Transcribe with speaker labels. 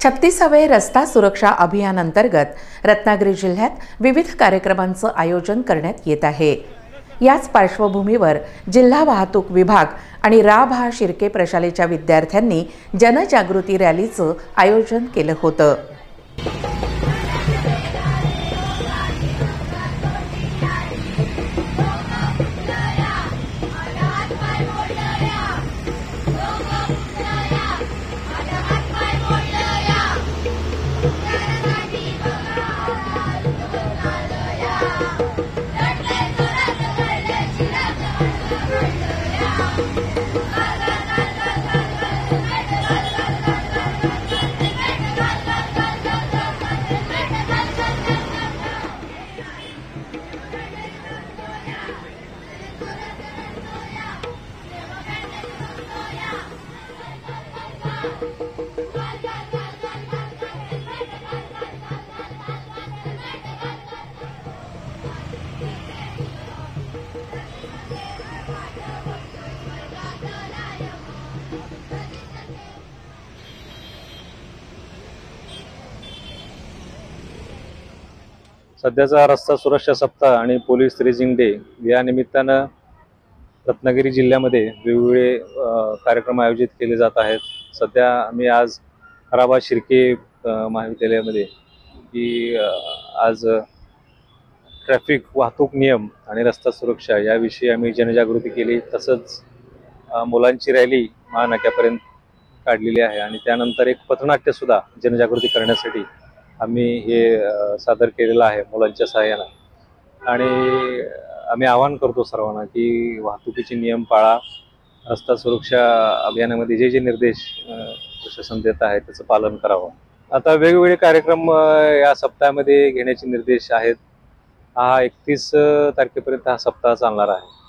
Speaker 1: 36वे रस्ता सुरक्षा अभियान अंतर्गत रत्नागिरी जिल्ह्यात विविध कार्यक्रमांचं आयोजन करण्यात येत आहे। याच पार्श्वभूमीवर जिल्हा वाहतूक विभाग आणि रा.भा. शिर्के प्रशालेच्या विद्यार्थ्यांनी जनजागृती रॅलीचं आयोजन केलं होतं।
Speaker 2: सध्याचा रस्ता सुरक्षा सप्ताह आणि पोलीस रेजिंग डे या निमित्तानं रत्नागिरी जिल्ह्यामध्ये वेगवेगळे कार्यक्रम आयोजित केले जात आहेत। सध्या आम्ही आज रा.भा. शिर्के महाविद्यालयामध्ये की आज ट्रॅफिक वाहतूक नियम आणि रस्ता सुरक्षा याविषयी आम्ही जनजागृती केली। तसंच मुलांची रॅली महानाक्यापर्यंत काढलेली आहे आणि त्यानंतर एक पथनाट्य सुद्धा जनजागृती करण्यासाठी आम्ही हे सादर केलेलं आहे मुलांच्या सहाय्याने। आणि आम्ही आवाहन करतो सर्वांना की वाहतुकीचे नियम पाळा, रस्ता सुरक्षा अभियानामध्ये जे जे निर्देश प्रशासन देत आहे त्याचं पालन करावं। आता वेगवेगळे कार्यक्रम या सप्ताहामध्ये घेण्याचे निर्देश आहेत। हा 31 तारखेपर्यंत हा सप्ताह चालणार आहे।